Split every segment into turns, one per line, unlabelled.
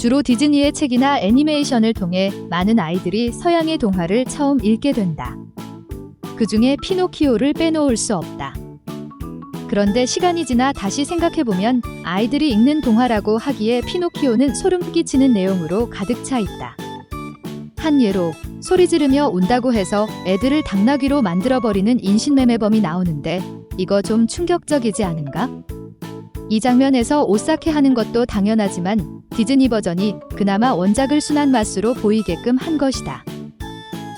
주로 디즈니의 책이나 애니메이션을 통해 많은 아이들이 서양의 동화를 처음 읽게 된다. 그 중에 피노키오를 빼놓을 수 없다. 그런데 시간이 지나 다시 생각해보면 아이들이 읽는 동화라고 하기에 피노키오는 소름 끼치는 내용으로 가득 차 있다. 한 예로 소리 지르며 운다고 해서 애들을 당나귀로 만들어버리는 인신매매범이 나오는데 이거 좀 충격적이지 않은가? 이 장면에서 오싹해하는 것도 당연하지만 디즈니 버전이 그나마 원작을 순한 맛으로 보이게끔 한 것이다.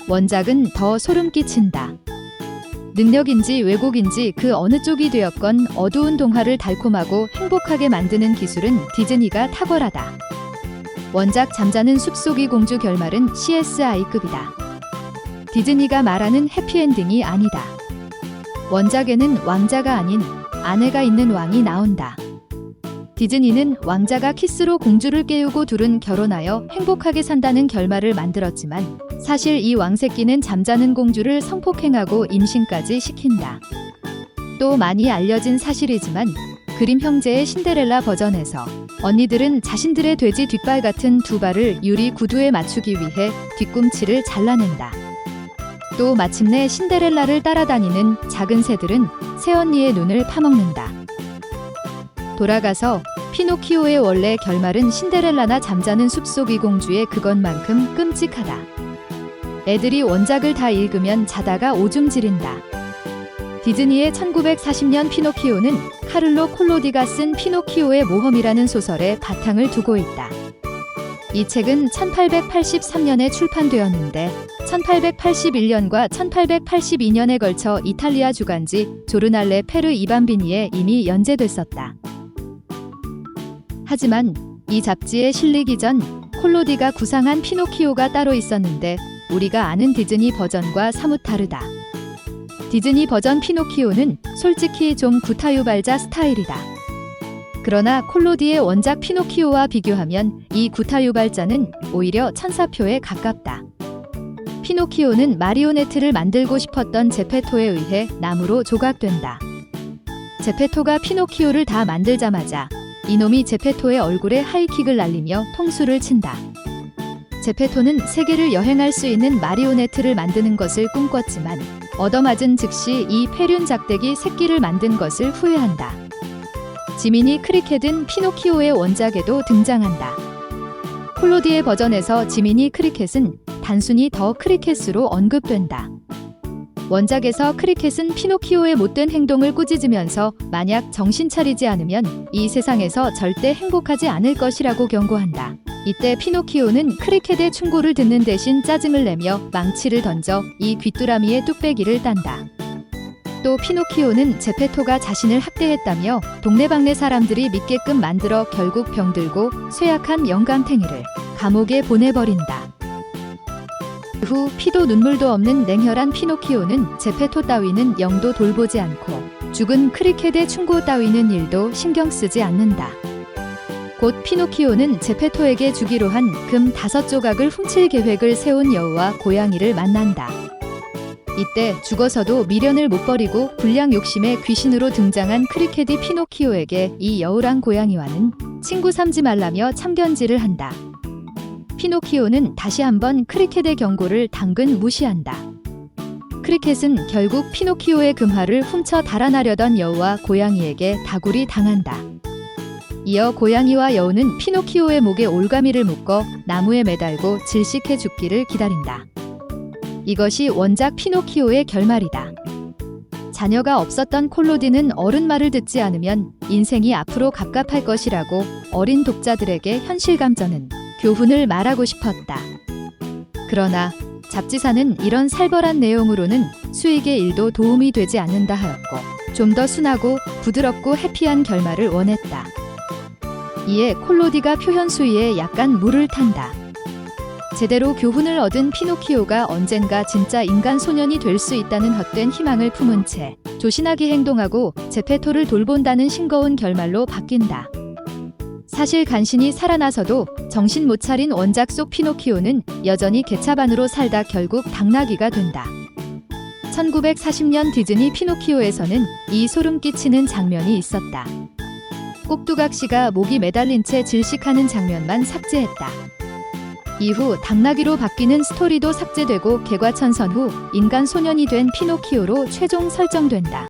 원작은 더 소름 끼친다. 능력인지 왜곡인지 그 어느 쪽이 되었건 어두운 동화를 달콤하고 행복하게 만드는 기술은 디즈니가 탁월하다. 원작 잠자는 숲속의 공주 결말은 CSI급이다. 디즈니가 말하는 해피엔딩이 아니다. 원작에는 왕자가 아닌 아내가 있는 왕이 나온다. 디즈니는 왕자가 키스로 공주를 깨우고 둘은 결혼하여 행복하게 산다는 결말을 만들었지만 사실 이 왕새끼는 잠자는 공주를 성폭행하고 임신까지 시킨다. 또 많이 알려진 사실이지만 그림 형제의 신데렐라 버전에서 언니들은 자신들의 돼지 뒷발 같은 두 발을 유리 구두에 맞추기 위해 뒤꿈치를 잘라낸다. 또 마침내 신데렐라를 따라다니는 작은 새들은 새언니의 눈을 파먹는다. 돌아가서 피노키오의 원래 결말은 신데렐라나 잠자는 숲속의 공주의 그것만큼 끔찍하다. 애들이 원작을 다 읽으면 자다가 오줌 지린다. 디즈니의 1940년 피노키오는 카를로 콜로디가 쓴 피노키오의 모험이라는 소설에 바탕을 두고 있다. 이 책은 1883년에 출판되었는데 1881년과 1882년에 걸쳐 이탈리아 주간지 조르날레 페르 이밤비니에 이미 연재됐었다. 하지만 이 잡지에 실리기 전 콜로디가 구상한 피노키오가 따로 있었는데 우리가 아는 디즈니 버전과 사뭇 다르다. 디즈니 버전 피노키오는 솔직히 좀 구타유발자 스타일이다. 그러나 콜로디의 원작 피노키오와 비교하면 이 구타유발자는 오히려 천사표에 가깝다. 피노키오는 마리오네트를 만들고 싶었던 제페토에 의해 나무로 조각된다. 제페토가 피노키오를 다 만들자마자 이놈이 제페토의 얼굴에 하이킥을 날리며 통수를 친다. 제페토는 세계를 여행할 수 있는 마리오네트를 만드는 것을 꿈꿨지만 얻어맞은 즉시 이 폐륜 작대기 새끼를 만든 것을 후회한다. 지미니 크리켓은 피노키오의 원작에도 등장한다. 콜로디의 버전에서 지미니 크리켓은 단순히 더 크리켓으로 언급된다. 원작에서 크리켓은 피노키오의 못된 행동을 꾸짖으면서 만약 정신 차리지 않으면 이 세상에서 절대 행복하지 않을 것이라고 경고한다. 이때 피노키오는 크리켓의 충고를 듣는 대신 짜증을 내며 망치를 던져 이 귀뚜라미의 뚝배기를 딴다. 또 피노키오는 제페토가 자신을 학대했다며 동네방네 사람들이 믿게끔 만들어 결국 병들고 쇠약한 영감탱이를 감옥에 보내버린다. 그 후 피도 눈물도 없는 냉혈한 피노키오는 제페토 따위는 영도 돌보지 않고 죽은 크리켓의 충고 따위는 일도 신경 쓰지 않는다. 곧 피노키오는 제페토에게 주기로 한 금 5조각을 훔칠 계획을 세운 여우와 고양이를 만난다. 이때 죽어서도 미련을 못 버리고 불량 욕심에 귀신으로 등장한 크리켓이 피노키오에게 이 여우랑 고양이와는 친구 삼지 말라며 참견질을 한다. 피노키오는 다시 한번 크리켓의 경고를 당근 무시한다. 크리켓은 결국 피노키오의 금화를 훔쳐 달아나려던 여우와 고양이에게 다굴이 당한다. 이어 고양이와 여우는 피노키오의 목에 올가미를 묶어 나무에 매달고 질식해 죽기를 기다린다. 이것이 원작 피노키오의 결말이다. 자녀가 없었던 콜로디는 어른 말을 듣지 않으면 인생이 앞으로 갑갑할 것이라고 어린 독자들에게 현실감전은 교훈을 말하고 싶었다. 그러나 잡지사는 이런 살벌한 내용으로는 수익에 일도 도움이 되지 않는다 하였고 좀 더 순하고 부드럽고 해피한 결말을 원했다. 이에 콜로디가 표현 수위에 약간 물을 탄다. 제대로 교훈을 얻은 피노키오가 언젠가 진짜 인간 소년이 될 수 있다는 헛된 희망을 품은 채 조신하게 행동하고 제페토를 돌본다는 싱거운 결말로 바뀐다. 사실 간신히 살아나서도 정신 못 차린 원작 속 피노키오는 여전히 개차반으로 살다 결국 당나귀가 된다. 1940년 디즈니 피노키오에서는 이 소름 끼치는 장면이 있었다. 꼭두각시가 목이 매달린 채 질식하는 장면만 삭제했다. 이후 당나귀로 바뀌는 스토리도 삭제되고 개과천선 후 인간 소년이 된 피노키오로 최종 설정된다.